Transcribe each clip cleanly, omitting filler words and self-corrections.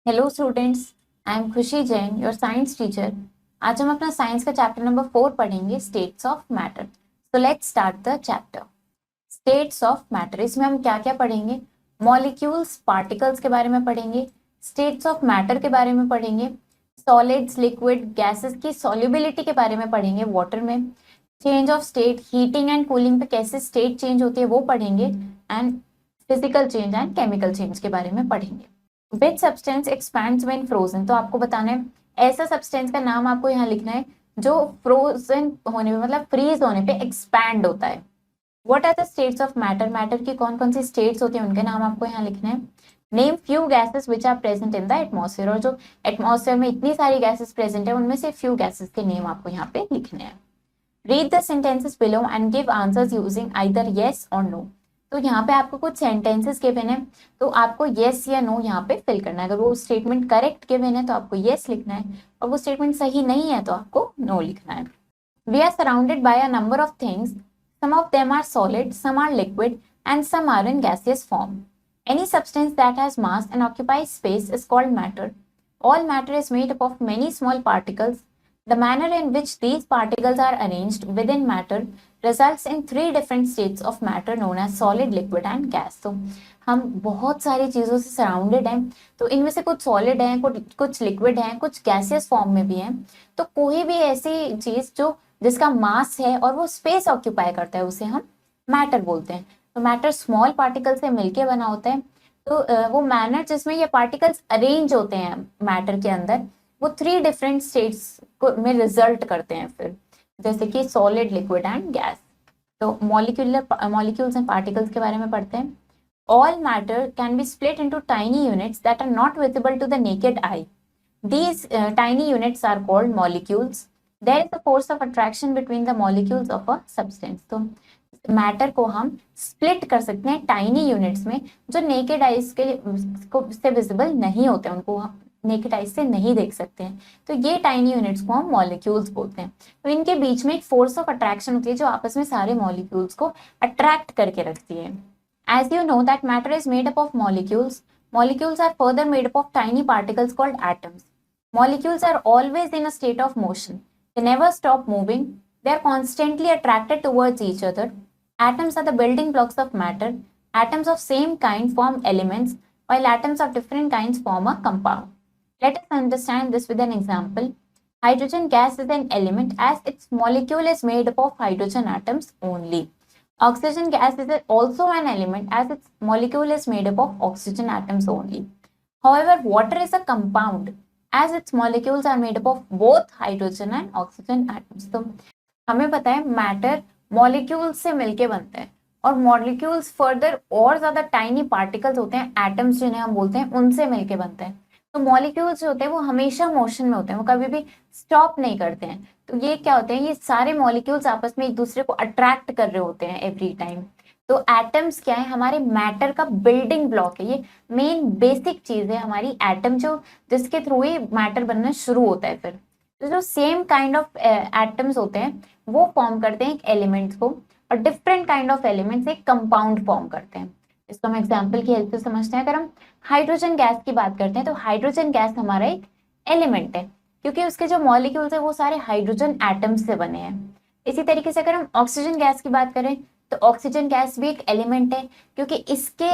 Hello students, I am खुशी Jain, your science teacher. आज हम अपना साइंस का चैप्टर नंबर 4 पढ़ेंगे, states of matter. So let's start the chapter. States of matter, इसमें हम क्या क्या पढ़ेंगे? मॉलिक्यूल्स, पार्टिकल्स के बारे में पढ़ेंगे, स्टेट्स ऑफ मैटर के बारे में पढ़ेंगे, सॉलिड्स, लिक्विड, गैसेस की सॉल्युबिलिटी के बारे में पढ़ेंगे वाटर में, change of state, heating and cooling पे कैसे स्टेट चेंज होती है वो पढ़ेंगे, and physical change and chemical change के बारे में पढ़ेंगे। Which substance expands when frozen, तो आपको बताना है ऐसा सब्सटेंस का नाम आपको यहाँ लिखना है जो फ्रोजन होने पे मतलब फ्रीज होने पे एक्सपैंड होता है। What are the states of matter, matter की कौन कौन सी स्टेट्स होती है उनके नाम आपको यहाँ लिखने हैं। Name few gases which are present in the atmosphere, और जो एटमॉस्फेयर में इतनी सारी गैसेस प्रेजेंट है उनमें से फ्यू गैसेस के नेम आपको यहाँ पे लिखने हैं। Read the sentences below and give answers using either yes और नो। तो यहाँ पे आपको कुछ सेंटेंसेस गिवन है, तो आपको येस या नो यहाँ पे फिल करना है। अगर वो स्टेटमेंट करेक्ट गिवन है तो आपको येस लिखना है, और वो स्टेटमेंट सही नहीं है तो आपको नो लिखना है। We are surrounded by a number of things, some of them are solid, some are liquid and some are in gaseous form. Any substance that has mass and occupies space is called matter. All matter is made up of many small particles. The manner in which these particles are arranged within matter results in three different states of matter known as solid, liquid and gas. तो हम बहुत सारी चीजों से surrounded हैं, तो इनमें से कुछ सॉलिड हैं, कुछ लिक्विड हैं, कुछ गैसियस फॉर्म में भी हैं। तो कोई भी ऐसी चीज जो जिसका मास है और वो स्पेस ऑक्यूपाई करता है उसे हम मैटर बोलते हैं। तो मैटर स्मॉल पार्टिकल से मिलके बना होता है। तो वो मैनर जिसमें ये पार्टिकल्स अरेंज होते हैं मैटर के अंदर, वो थ्री डिफरेंट स्टेट्स में रिजल्ट करते हैं फिर, जैसे कि सॉलिड, लिक्विड एंड गैस। तो मॉलिक्यूल्स एंड पार्टिकल्स के बारे में पढ़ते हैं। All matter can be split into tiny units that are not visible to the naked eye. These tiny units are called molecules. There is a force of attraction between the molecules of a substance. तो matter को हम split कर सकते हैं tiny units में, जो naked eyes के से विजिबल नहीं होते, उनको हम नेकेड आइज से नहीं देख सकते हैं। तो ये टाइनी यूनिट्स को हम मॉलिक्यूल्स बोलते हैं। तो इनके बीच में एक फोर्स ऑफ अट्रैक्शन होती है जो आपस में सारे मॉलिक्यूल्स को अट्रैक्ट करके रखती है। As you know that matter is made up of molecules, molecules are further made up of tiny particles called atoms. Molecules are always in a state of motion. They never stop moving. They are constantly attracted towards each other. Atoms are the building blocks of matter. Atoms of same kind form elements, while atoms of different kinds form a compound. Let us understand this with an example. Hydrogen gas is an element as its molecule is made up of hydrogen atoms only. Oxygen gas is also an element as its molecule is made up of oxygen atoms only. However, water is a compound as its molecules are made up of both hydrogen and oxygen atoms. तो हमें पता है matter molecules से मिलके बनता है, और molecules further और ज्यादा टाइनी पार्टिकल्स होते हैं, एटम्स जिन्हें हम बोलते हैं, उनसे मिलके बनते हैं। तो मॉलिक्यूल्स जो होते हैं वो हमेशा मोशन में होते हैं, वो कभी भी स्टॉप नहीं करते हैं। तो ये क्या होते हैं, ये सारे मॉलिक्यूल्स आपस में एक दूसरे को अट्रैक्ट कर रहे होते हैं एवरी टाइम। तो एटम्स क्या है, हमारे मैटर का बिल्डिंग ब्लॉक है, ये मेन बेसिक चीज है हमारी एटम, जो जिसके थ्रू ही मैटर बनना शुरू होता है। फिर तो जो सेम काइंड ऑफ एटम्स होते हैं वो फॉर्म करते हैं एक एलिमेंट्स को, और डिफरेंट काइंड ऑफ एलिमेंट्स एक कंपाउंड फॉर्म करते हैं। इसको हम एग्जाम्पल की हेल्प से समझते हैं। अगर हम हाइड्रोजन गैस की बात करते हैं तो हाइड्रोजन गैस हमारा एक एलिमेंट है, क्योंकि उसके जो मॉलिक्यूल्स है वो सारे हाइड्रोजन एटम्स से बने हैं। इसी तरीके से अगर हम ऑक्सीजन गैस की बात करें तो ऑक्सीजन गैस भी एक एलिमेंट है, क्योंकि इसके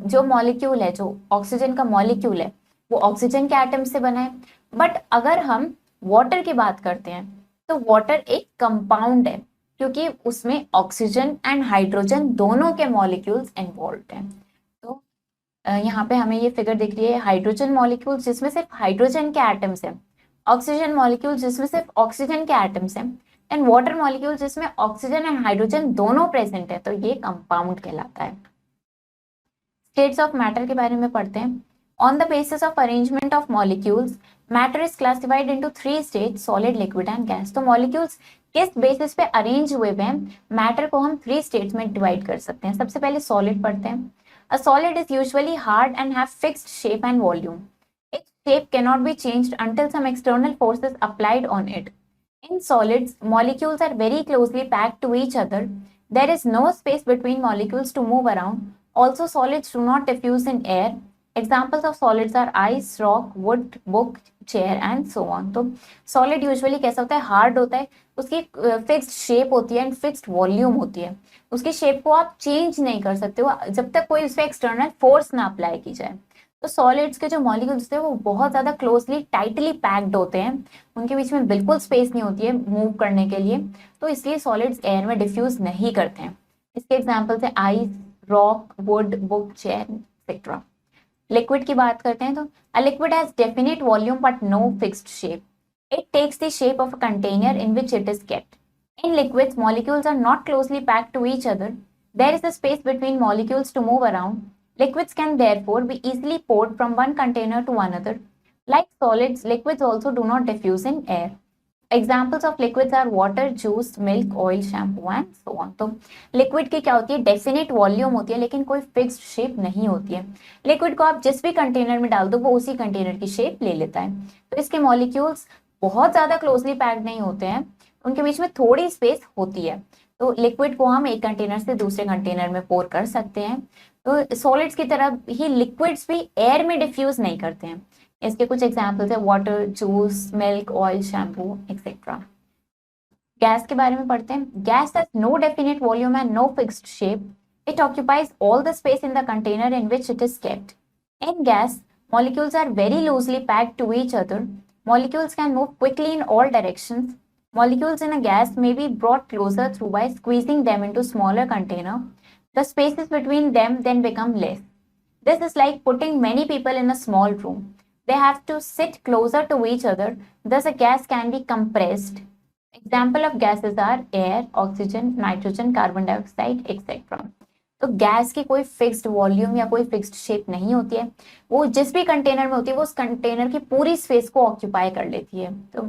जो मॉलिक्यूल है, जो ऑक्सीजन का मॉलिक्यूल है, वो ऑक्सीजन के एटम से बना है। बट अगर हम वाटर की बात करते हैं तो वाटर एक कंपाउंड है, क्योंकि उसमें ऑक्सीजन एंड हाइड्रोजन दोनों के मॉलिक्यूल्स इन्वॉल्व हैं। तो यहाँ पे हमें ये फिगर दिख रही है, हाइड्रोजन मॉलिक्यूल जिसमें सिर्फ हाइड्रोजन के एटम्स हैं, ऑक्सीजन मॉलिक्यूल जिसमें सिर्फ ऑक्सीजन के एटम्स हैं, एंड वाटर मॉलिक्यूल जिसमें ऑक्सीजन एंड हाइड्रोजन दोनों प्रेजेंट है। तो ये कंपाउंड कहलाता है। स्टेट्स ऑफ मैटर के बारे में पढ़ते हैं। On the basis of arrangement of molecules, matter is classified into three states, solid, liquid and gas. तो मॉलिक्यूल्स किस बेसिस पे अरेंज हुए हैं, मैटर को हम थ्री स्टेट्स में डिवाइड कर सकते हैं। सबसे पहले सॉलिड पढ़ते हैं। A solid is usually hard and have fixed shape and volume. Its shape cannot be changed until some external force is applied on it. In solids, molecules are very closely packed to each other. There is no space between molecules to move around. Also, solids do not diffuse in air. Examples of solids are ice, rock, wood, book, chair and so on. तो solid usually कैसा होता है, hard होता है, उसकी fixed shape होती है and fixed volume होती है, उसकी शेप को आप चेंज नहीं कर सकते हो जब तक कोई उस पर एक्सटर्नल फोर्स ना अप्लाई की जाए। तो सॉलिड्स के जो मॉलिक्यूल्स होते हैं वो बहुत ज्यादा क्लोजली टाइटली पैक्ड होते हैं, उनके बीच में बिल्कुल स्पेस नहीं होती है मूव करने के लिए, तो इसलिए सॉलिड्स एयर में डिफ्यूज नहीं करते हैं। इसके एग्जाम्पल्स है ice, rock, wood, book, chair etcetera. Liquid की बात करते हैं तो a liquid has definite volume but no fixed shape, it takes the shape of a container in which it is kept. In liquids, molecules are not closely packed to each other. There is a space between molecules to move around. Liquids can therefore be easily poured from one container to another. Like solids, liquids also do not diffuse in air. Examples of liquids are water, juice, milk, oil, shampoo and so on. तो liquid की क्या होती है, definite volume होती है लेकिन कोई fixed shape नहीं होती है। लिक्विड को आप जिस भी कंटेनर में डाल दो वो उसी कंटेनर की शेप ले लेता है। तो इसके मॉलिक्यूल्स बहुत ज्यादा क्लोजली पैक्ड नहीं होते हैं, उनके बीच में थोड़ी स्पेस होती है। तो लिक्विड को हम एक कंटेनर से दूसरे कंटेनर में पोर कर सकते हैं। तो सॉलिड्स की तरह ही लिक्विड्स भी एयर में डिफ्यूज नहीं करते हैं। इसके कुछ एग्जाम्पल्स है water, juice, milk, oil, shampoo etcetera. Gas के बारे में पढ़ते हैं। Gas has no definite volume and no fixed shape, it occupies all the space in the container in which it is kept. In gas, molecules are very loosely packed to each other. Molecules can move quickly in all directions. Molecules in a gas may be brought closer through by squeezing them into smaller container. The spaces between them then become less. This is like putting many people in a small room. They have to sit closer to each other. Thus, a gas can be compressed. Example of gases are air, oxygen, nitrogen, carbon dioxide, etc. तो gas की कोई fixed volume या कोई fixed shape नहीं होती है, वो जिस भी कंटेनर में होती है वो उस कंटेनर की पूरी स्पेस को ऑक्यूपाई कर लेती है। तो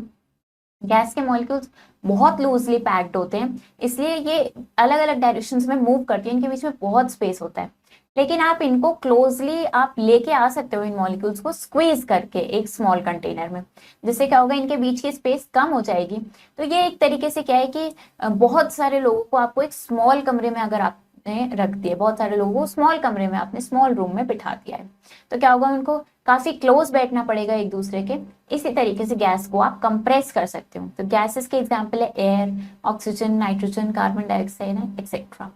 गैस के मॉलिक्यूल्स बहुत लूजली पैक्ड होते हैं, इसलिए ये अलग अलग डायरेक्शंस में मूव करती है, इनके बीच में बहुत स्पेस होता है। लेकिन आप इनको क्लोजली आप लेके आ सकते हो इन मॉलिक्यूल्स को स्क्वीज करके एक स्मॉल कंटेनर में, जिससे क्या होगा, इनके बीच की स्पेस कम हो जाएगी। तो ये एक तरीके से क्या है कि बहुत सारे लोगों को आपको एक स्मॉल कमरे में अगर आप रख दिए, बहुत सारे लोगों को स्मॉल कमरे में आपने स्मॉल रूम में बिठा दिया है, तो क्या होगा, उनको काफी क्लोज बैठना पड़ेगा एक दूसरे के। इसी तरीके से गैस को आप कंप्रेस कर सकते हो। तो गैसेस के एग्जांपल है air, oxygen, nitrogen, carbon dioxide etcetera.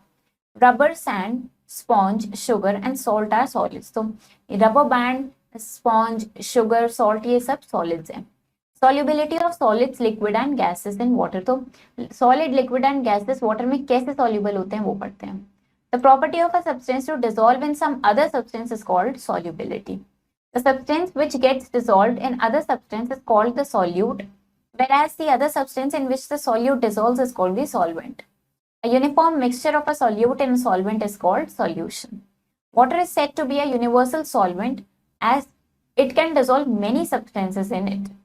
Rubber, sand, sponge, sugar and salt are solids. तो rubber band, sponge, sugar, salt ये सब सॉलिड्स हैं। Solubility of solids, liquid and gases in water. तो solid, liquid and gases water में कैसे soluble होते हैं वो पढ़ते हैं। The property of a substance to dissolve in some other substance is called solubility. The substance which gets dissolved in other substance is called the solute, whereas the other substance in which the solute dissolves is called the solvent. A uniform mixture of a solute and a solvent is called solution. Water is said to be a universal solvent as it can dissolve many substances in it.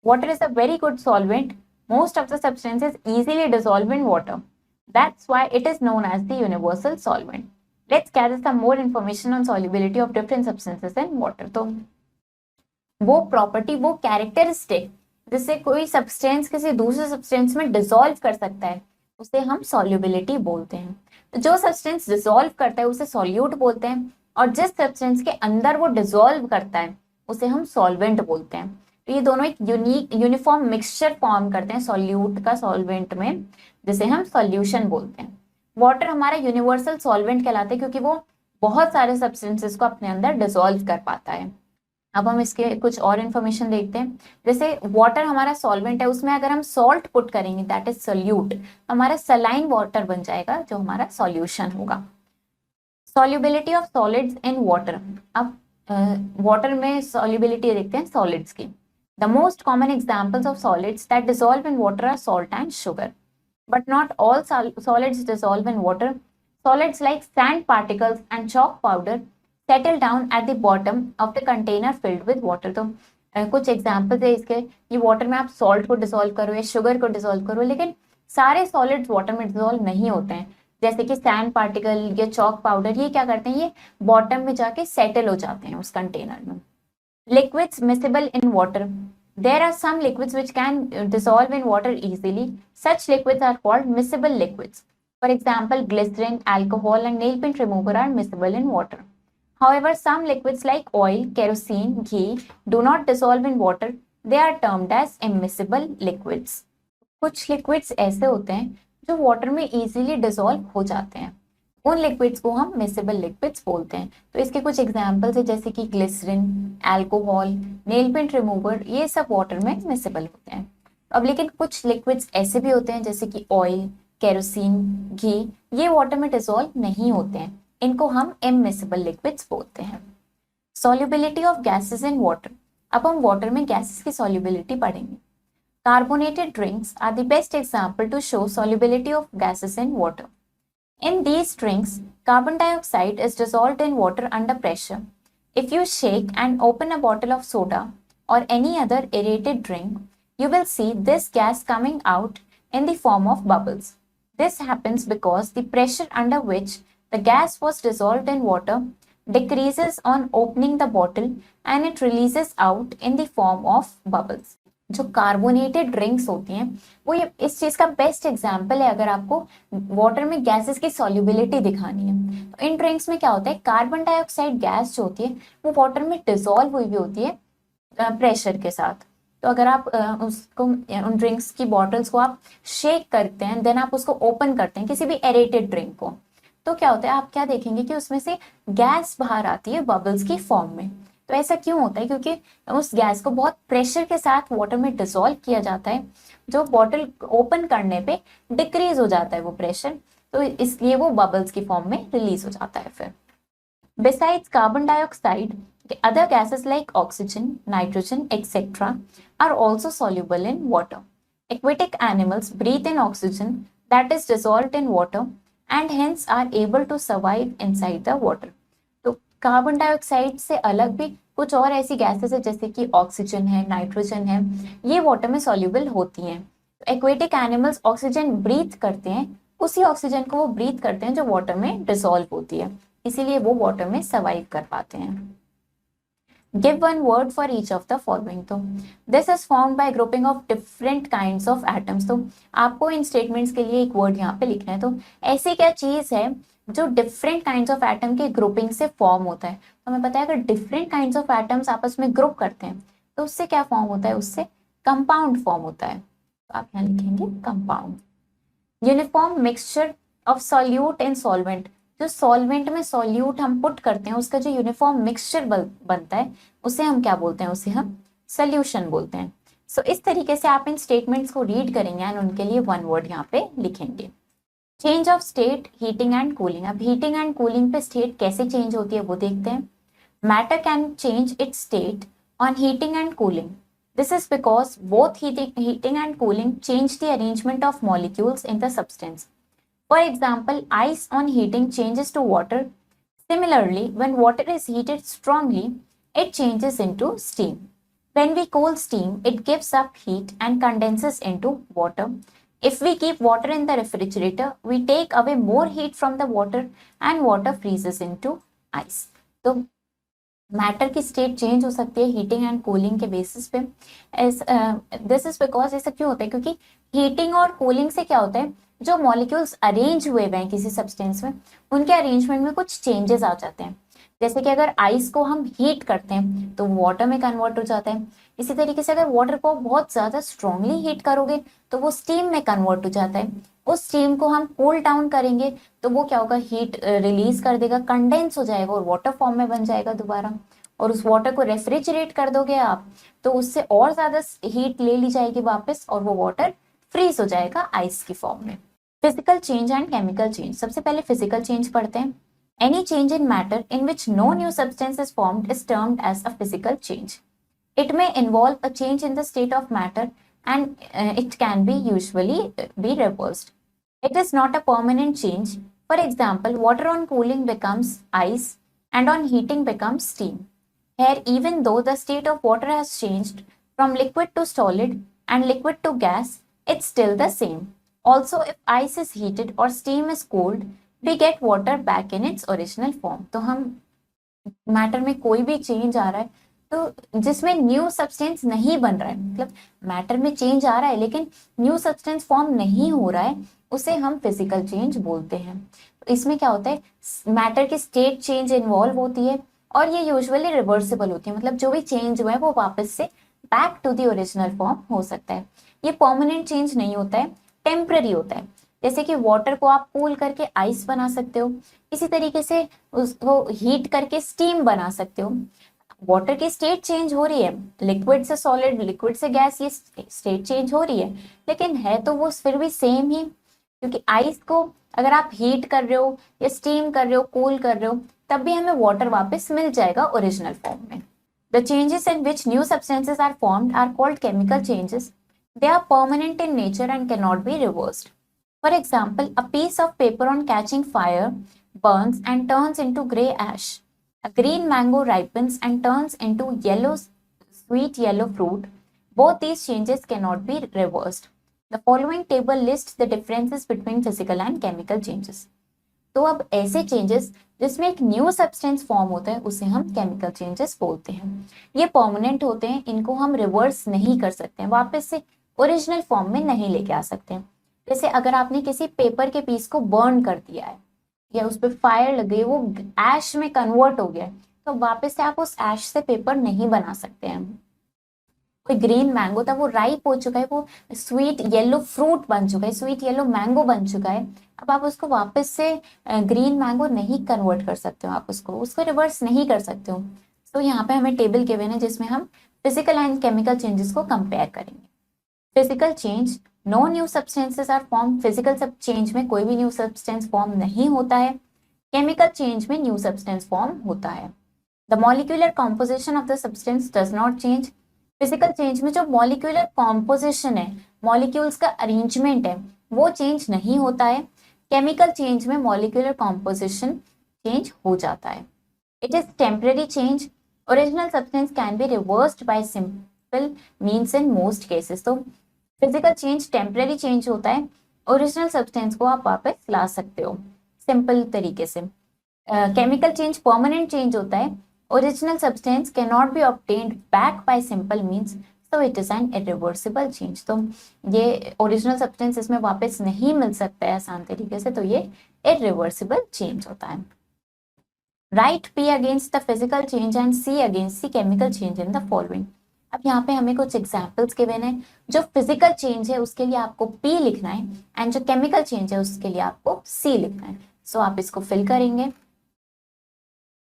Water is a very good solvent. Most of the substances easily dissolve in water. That's why it is known as the universal solvent. Let's gather some more information on solubility of different substances in water. तो वो property, वो characteristic जिससे कोई substance किसी दूसरे substance में dissolve कर सकता है, उसे हम सॉल्युबिलिटी बोलते हैं। तो जो सब्सटेंस डिसॉल्व करता है उसे सॉल्यूट बोलते हैं, और जिस सब्सटेंस के अंदर वो डिसॉल्व करता है उसे हम सॉल्वेंट बोलते हैं। तो ये दोनों एक यूनिफॉर्म मिक्सचर फॉर्म करते हैं सॉल्यूट का सॉल्वेंट में, जिसे हम सॉल्यूशन बोलते हैं। वाटर हमारा यूनिवर्सल सॉल्वेंट कहलाता है क्योंकि वो बहुत सारे सब्सटेंसेस को अपने अंदर डिसॉल्व कर पाता है। अब हम इसके कुछ और इन्फॉर्मेशन देखते हैं। जैसे वाटर हमारा सॉल्वेंट है, उसमें अगर हम सॉल्ट पुट करेंगे दैट इज सोल्यूट, हमारा सलाइन वाटर बन जाएगा जो हमारा सॉल्यूशन होगा। Solubility of solids in water. अब वाटर में सॉल्युबिलिटी देखते हैं सॉलिड्स की। The most common examples of solids that dissolve in water are salt and sugar, but not all solids dissolve in water. Solids like sand particles and chalk powder settle down at the bottom of the container filled with water. तो कुछ examples है इसके कि water में आप salt को dissolve करो या शुगर को डिसॉल्व करो, लेकिन सारे सॉलिड्स वाटर में डिसॉल्व नहीं होते हैं। जैसे कि सैंड पार्टिकल या चॉक पाउडर, ये क्या करते हैं, ये बॉटम में जाके सेटल हो जाते हैं उस कंटेनर में। Liquids miscible in water. There are some liquids which can dissolve in water easily. Such liquids are called miscible liquids. For example, glycerin, alcohol, and nail paint remover are miscible in water. However, some liquids like oil, kerosene, ghee do not dissolve in water. They are termed as immiscible liquids. कुछ liquids ऐसे होते हैं जो water में easily dissolve हो जाते हैं, उन लिक्विड्स को हम मिसिबल लिक्विड्स बोलते हैं। तो इसके कुछ एग्जांपल्स है जैसे कि glycerin, alcohol, nail paint remover, ये सब वाटर में मिसिबल होते हैं। अब लेकिन कुछ लिक्विड्स ऐसे भी होते हैं जैसे कि ऑयल, केरोसिन, घी, ये वाटर में डिसॉल्व नहीं होते हैं, इनको हम इममिसिबल लिक्विड्स बोलते हैं। Solubility of gases in water, अब हम वाटर में गैसेस की सॉल्युबिलिटी पढ़ेंगे। Carbonated drinks are the best example to show solubility of gases in water. In these drinks, carbon dioxide is dissolved in water under pressure. If you shake and open a bottle of soda or any other aerated drink, you will see this gas coming out in the form of bubbles. This happens because the pressure under which the gas was dissolved in water decreases on opening the bottle and it releases out in the form of bubbles. जो carbonated drinks होती हैं वो ये इस चीज का best example है अगर आपको वाटर में गैसेस की सॉल्युबिलिटी दिखानी है। तो इन ड्रिंक्स में क्या होता है, कार्बन डाइऑक्साइड गैस जो होती है वो वाटर में डिसॉल्व हुई भी होती है प्रेशर के साथ। तो अगर आप उसको उन ड्रिंक्स की बॉटल्स को आप शेक करते हैं, देन आप उसको ओपन करते हैं किसी भी एरेटेड ड्रिंक को, तो क्या होता है, आप क्या देखेंगे कि उसमें से गैस बाहर आती है बबल्स की फॉर्म में। तो ऐसा क्यों होता है, क्योंकि उस गैस को बहुत प्रेशर के साथ वाटर में डिसॉल्व किया जाता है, जो बॉटल ओपन करने पे डिक्रीज हो जाता है वो प्रेशर, तो इसलिए वो बबल्स की फॉर्म में रिलीज हो जाता है। फिर besides carbon dioxide, other gases like oxygen, nitrogen, etc. are also soluble in water. Aquatic animals breathe in oxygen that is dissolved in water and hence are able to survive inside the water. तो carbon dioxide से अलग भी कुछ और ऐसी gases है जैसे कि ऑक्सीजन है, नाइट्रोजन है, ये वाटर में सॉल्युबल होती हैं। एक्वेटिक एनिमल्स ऑक्सीजन ब्रीथ करते हैं, उसी ऑक्सीजन को वो ब्रीथ करते हैं जो वाटर में डिसॉल्व होती है, इसीलिए वो वाटर में सर्वाइव कर पाते हैं। Give one word for each of the following. तो this is formed by grouping of different kinds of atoms. तो आपको इन स्टेटमेंट्स के लिए एक वर्ड यहाँ पे लिखना है। तो ऐसी क्या चीज है जो डिफरेंट काइंड्स ऑफ एटम के ग्रुपिंग से फॉर्म होता है। तो हमें पता है अगर डिफरेंट काइंड्स ऑफ एटम्स आपस में ग्रुप करते हैं तो उससे क्या फॉर्म होता है, उससे कंपाउंड फॉर्म होता है। तो आप यहाँ लिखेंगे compound. Uniform mixture of solute and solvent, जो सॉल्वेंट में सॉल्यूट हम पुट करते हैं उसका जो यूनिफॉर्म मिक्सचर बनता है उसे हम क्या बोलते हैं, उसे हम सोल्यूशन बोलते हैं। सो इस तरीके से आप इन स्टेटमेंट्स को रीड करेंगे एंड उनके लिए वन वर्ड यहाँ पे लिखेंगे। Change of state, heating and cooling. अब हीटिंग एंड कूलिंग पे स्टेट कैसे चेंज होती है वो देखते हैं। Matter can change it's state on heating and cooling. This is because both heating and cooling change the arrangement of molecules in the substance. For example, ice on heating changes to water. Similarly, when water is heated strongly, it changes into steam. When we cool steam, it gives up heat and condenses into water. If we keep water in the refrigerator, we take away more heat from the water and water freezes into ice. So, matter की state change हो सकती है heating and cooling के basis पे। This is because ऐसा क्यों होता है, क्योंकि हीटिंग और कूलिंग से क्या होता है, जो मॉलिक्यूल्स अरेंज हुए हुए हैं किसी सब्सटेंस में उनके अरेंजमेंट में कुछ चेंजेस आ जाते हैं। जैसे कि अगर आइस को हम हीट करते हैं तो वाटर में कन्वर्ट हो जाता है। इसी तरीके से अगर वाटर को बहुत ज्यादा स्ट्रांगली हीट करोगे तो वो स्टीम में कन्वर्ट हो जाता है। उस स्टीम को हम कूल डाउन करेंगे तो वो क्या होगा, हीट रिलीज कर देगा, कंडेंस हो जाएगा और वाटर फॉर्म में बन जाएगा दोबारा। और उस वाटर को रेफ्रिजरेट कर दोगे आप तो उससे और ज्यादा हीट ले ली जाएगी वापस और वो वाटर फ्रीज हो जाएगा आइस की फॉर्म में। Physical change and chemical change. सबसे पहले फिजिकल चेंज पढ़ते हैं। Any change in matter in which no new substance is formed is termed as a physical change. It may involve a change in the state of matter and it can be usually be reversed. It is not a permanent change. For example, water on cooling becomes ice and on heating becomes steam. Here, even though the state of water has changed from liquid to solid and liquid to gas, it's still the same. Also, if ice is heated or steam is cooled, we get water back in its original form. तो हम matter में कोई भी change आ रहा है तो जिसमें new substance नहीं बन रहा है, मतलब मैटर में चेंज आ रहा है लेकिन न्यू सब्सटेंस फॉर्म नहीं हो रहा है, उसे हम फिजिकल चेंज बोलते हैं। तो इसमें क्या होता है, मैटर की स्टेट चेंज इन्वॉल्व होती है और ये यूजुअली रिवर्सिबल होती है, मतलब जो भी चेंज हुआ है वो वापस से back to the original form हो सकता है। ये परमानेंट चेंज नहीं होता है, टेम्पररी होता है। जैसे कि वाटर को आप कूल करके आइस बना सकते हो, इसी तरीके से उसको हीट करके स्टीम बना सकते हो। वाटर की स्टेट चेंज हो रही है, लिक्विड से सॉलिड, लिक्विड से गैस, ये स्टेट चेंज हो रही है, लेकिन है तो वो फिर भी सेम ही, क्योंकि आइस को अगर आप हीट कर रहे हो या स्टीम कर रहे हो, कूल कर रहे हो, तब भी हमें वाटर वापस मिल जाएगा ओरिजिनल फॉर्म में। The changes in which new substances are formed are called chemical changes. They are permanent in nature and cannot be reversed. For example, a piece of paper on catching fire burns and turns into grey ash. A green mango ripens and turns into sweet yellow fruit. Both these changes cannot be reversed. The following table lists the differences between physical and chemical changes. तो अब ऐसे changes जिसमें एक new substance form होता है उसे हम chemical changes बोलते हैं। ये परमानेंट होते हैं, इनको हम रिवर्स नहीं कर सकते हैं, वापस से ओरिजिनल फॉर्म में नहीं लेके आ सकते हैं। जैसे अगर आपने किसी पेपर के पीस को बर्न कर दिया है या उस पर फायर लग गई, वो ऐश में कन्वर्ट हो गया है, तो वापस से आप उस ऐश से पेपर नहीं बना सकते हैं। कोई ग्रीन मैंगो था, वो राइप हो चुका है, वो स्वीट येलो फ्रूट बन चुका है, स्वीट येलो मैंगो बन चुका है। अब आप उसको वापस से ग्रीन मैंगो नहीं कन्वर्ट कर सकते हो, आप उसको रिवर्स नहीं कर सकते हो। तो यहाँ पे हमें टेबल गिवन है जिसमें हम फिजिकल एंड केमिकल चेंजेस को कंपेयर करेंगे। Physical change, no new substances are form. Physical सब चेंज में कोई भी न्यू सब्सटेंस फॉर्म नहीं होता है। केमिकल चेंज में न्यू सब्सटेंस फॉर्म होता है। The molecular composition of the substance does not change. Physical change में जो मॉलिक्यूलर कॉम्पोजिशन है, मॉलिक्यूल्स का अरेंजमेंट है, वो चेंज नहीं होता है। केमिकल चेंज में मॉलिक्यूलर कॉम्पोजिशन चेंज हो जाता है। It is temporary change. Original substance can be reversed bye simple means in most cases. तो फिजिकल चेंज टेम्पररी चेंज होता है, ओरिजिनल सब्सटेंस को आप वापस ला सकते हो सिंपल तरीके से। केमिकल चेंज परमानेंट चेंज होता है, original substance cannot be obtained back by simple means, so it is an irreversible change। तो ये ओरिजिनल सब्सटेंस इसमें वापस नहीं मिल सकता है आसान तरीके से, तो ये irreversible change होता है। Right P against the physical change and C against the chemical change in the following. अब यहाँ पे हमें कुछ एग्जाम्पल्स गिवन है। जो फिजिकल चेंज है उसके लिए आपको P लिखना है एंड जो केमिकल चेंज है उसके लिए आपको C लिखना है। सो आप इसको फिल करेंगे।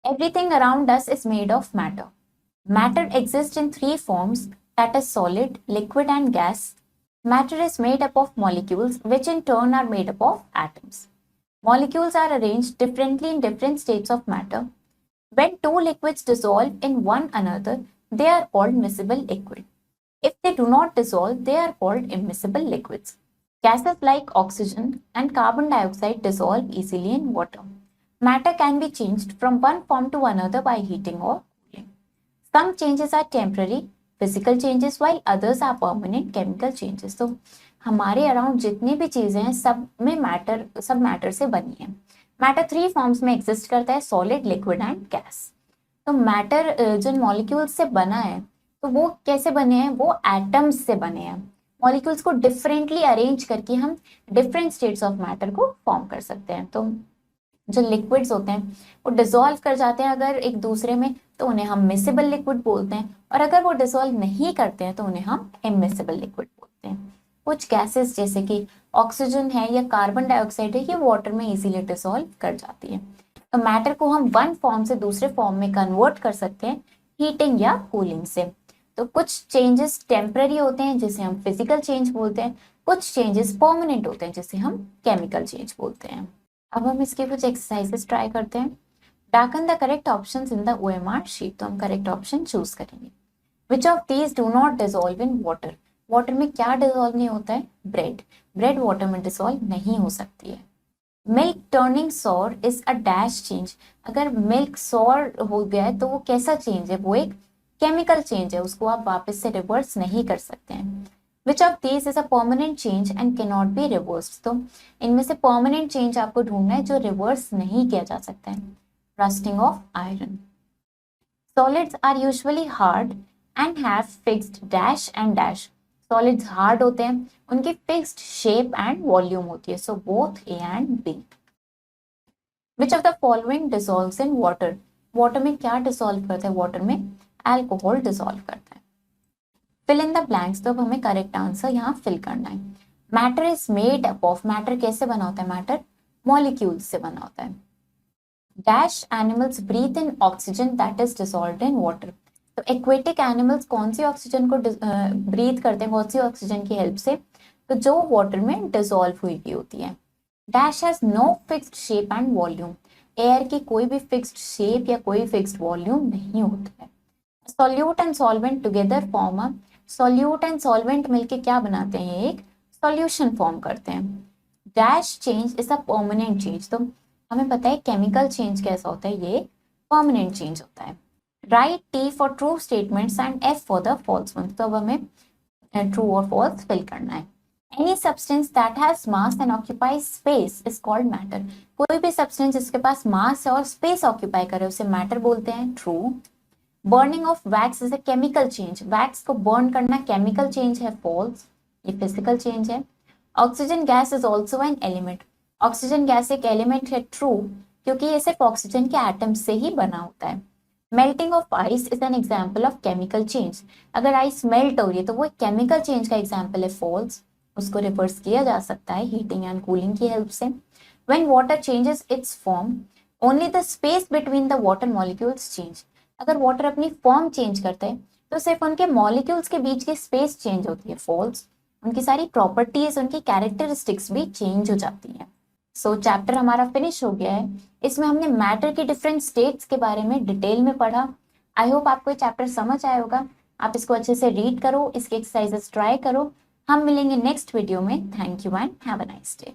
Everything around us is made of matter. Matter exists in three forms, that is solid, liquid and gas. Matter is made up of molecules which in turn are made up of atoms. Molecules are arranged differently in different states of matter. When two liquids dissolve in one another, they are called miscible liquid. If they do not dissolve, they are called immiscible liquids. Gases like oxygen and carbon dioxide dissolve easily in water. Matter can be changed from one form to another by heating or cooling. Some changes are temporary, physical changes, while others are permanent, chemical changes. तो हमारे around जितनी भी चीजें हैं सब matter से बनी है। मैटर थ्री फॉर्म्स में एग्जिस्ट करता है, सॉलिड, लिक्विड एंड गैस। तो मैटर जिन मॉलिक्यूल्स से बना है तो वो कैसे बने हैं, वो एटम्स से बने हैं। मॉलिक्यूल्स को डिफरेंटली अरेंज करके हम डिफरेंट स्टेट्स ऑफ मैटर को फॉर्म कर सकते हैं। तो जो लिक्विड्स होते हैं वो डिसॉल्व कर जाते हैं अगर एक दूसरे में, तो उन्हें हम मिसिबल लिक्विड बोलते हैं, और अगर वो डिसॉल्व नहीं करते हैं तो उन्हें हम इमिसिबल लिक्विड बोलते हैं। कुछ गैसेस जैसे कि ऑक्सीजन है या कार्बन डाइऑक्साइड है, ये वाटर में इजीली डिसॉल्व कर जाती है। तो मैटर को हम वन फॉर्म से दूसरे फॉर्म में कन्वर्ट कर सकते हैं हीटिंग या कूलिंग से। तो कुछ चेंजेस टेम्पररी होते हैं जिसे हम फिजिकल चेंज बोलते हैं, कुछ चेंजेस परमानेंट होते हैं जिसे हम केमिकल चेंज बोलते हैं। अब हम इसके कुछ एक्सरसाइजेस ट्राई करते हैं। Darken the correct options in the OMR sheet. तो हम करेक्ट ऑप्शन चूज करेंगे। Which of these do not dissolve in water. Water में क्या डिसॉल्व नहीं होता है, ब्रेड। ब्रेड वाटर में डिसॉल्व नहीं हो सकती है। Milk turning sour is a dash change. अगर मिल्क सॉर हो गया है तो वो कैसा चेंज है, वो एक केमिकल चेंज है, उसको आप वापस से रिवर्स नहीं कर सकते हैं। Which of these is a permanent change and cannot be reversed? तो इनमें से परमानेंट चेंज आपको ढूंढना है जो रिवर्स नहीं किया जा सकता है। Rusting of iron. Solids are usually hard and have fixed dash and dash. Solids hard होते हैं, उनकी फिक्स्ड शेप एंड वॉल्यूम होती है, so both A and B. Which of the following dissolves in water? Water में क्या dissolve करता है? Water में अल्कोहल डिसॉल्व करता है। फिल इन द ब्लैंक्स, तो अब हमें करेक्ट आंसर यहाँ फिल करना है। Matter is made up of, matter कैसे बना होता है? मैटर मॉलिक्यूल्स से बना होता है। Dash animals breathe in oxygen that is dissolved in water. तो एक्वेटिक एनिमल्स कौन सी ऑक्सीजन को ब्रीथ करते हैं, कौन सी ऑक्सीजन की हेल्प से? तो जो वाटर में डिसॉल्व हुई भी होती है। Dash has no fixed shape and volume, air की कोई भी फिक्स्ड शेप या कोई फिक्स्ड वॉल्यूम नहीं होता है। Solute and solvent together form a, solute and solvent मिलके क्या बनाते हैं? एक सॉल्यूशन फॉर्म करते हैं। Dash change is a permanent change, तो हमें पता है केमिकल चेंज कैसा होता है, ये परमानेंट चेंज होता है। Write T for true statements and F for the false one, तो अब हमें ट्रू और फॉल्स फिल करना है। Any substance that has mass and occupies space is called matter. कोई भी सब्सटेंस जिसके पास मास है और स्पेस ऑक्यूपाई करे उसे मैटर बोलते हैं, true. Burning of wax is a chemical change, wax को बर्न करना केमिकल चेंज है, फॉल्स, ये फिजिकल चेंज है। Oxygen gas is also an element, oxygen gas एक एलिमेंट है, ट्रू, क्योंकि ये सिर्फ ऑक्सीजन के एटम से ही बना होता है। Melting of ice is an example of chemical change, अगर आइस मेल्ट हो रही है तो वो केमिकल चेंज का एग्जाम्पल है, फॉल्स, उसको रिवर्स किया जा सकता है हीटिंग एंड कूलिंग की हेल्प से। When water changes it's form only the space between the water molecules change, अगर वाटर अपनी फॉर्म चेंज करता है तो सिर्फ उनके मॉलिक्यूल्स के बीच की स्पेस चेंज होती है, फॉल्स, उनकी सारी प्रॉपर्टीज, उनकी कैरेक्टरिस्टिक्स भी चेंज हो जाती हैं। सो चैप्टर हमारा फिनिश हो गया है। इसमें हमने मैटर की डिफरेंट स्टेट्स के बारे में डिटेल में पढ़ा। आई होप आपको ये चैप्टर समझ आया होगा। आप इसको अच्छे से रीड करो, इसके एक्सरसाइजेस ट्राई करो। हम मिलेंगे नेक्स्ट वीडियो में। Thank you and have a nice day.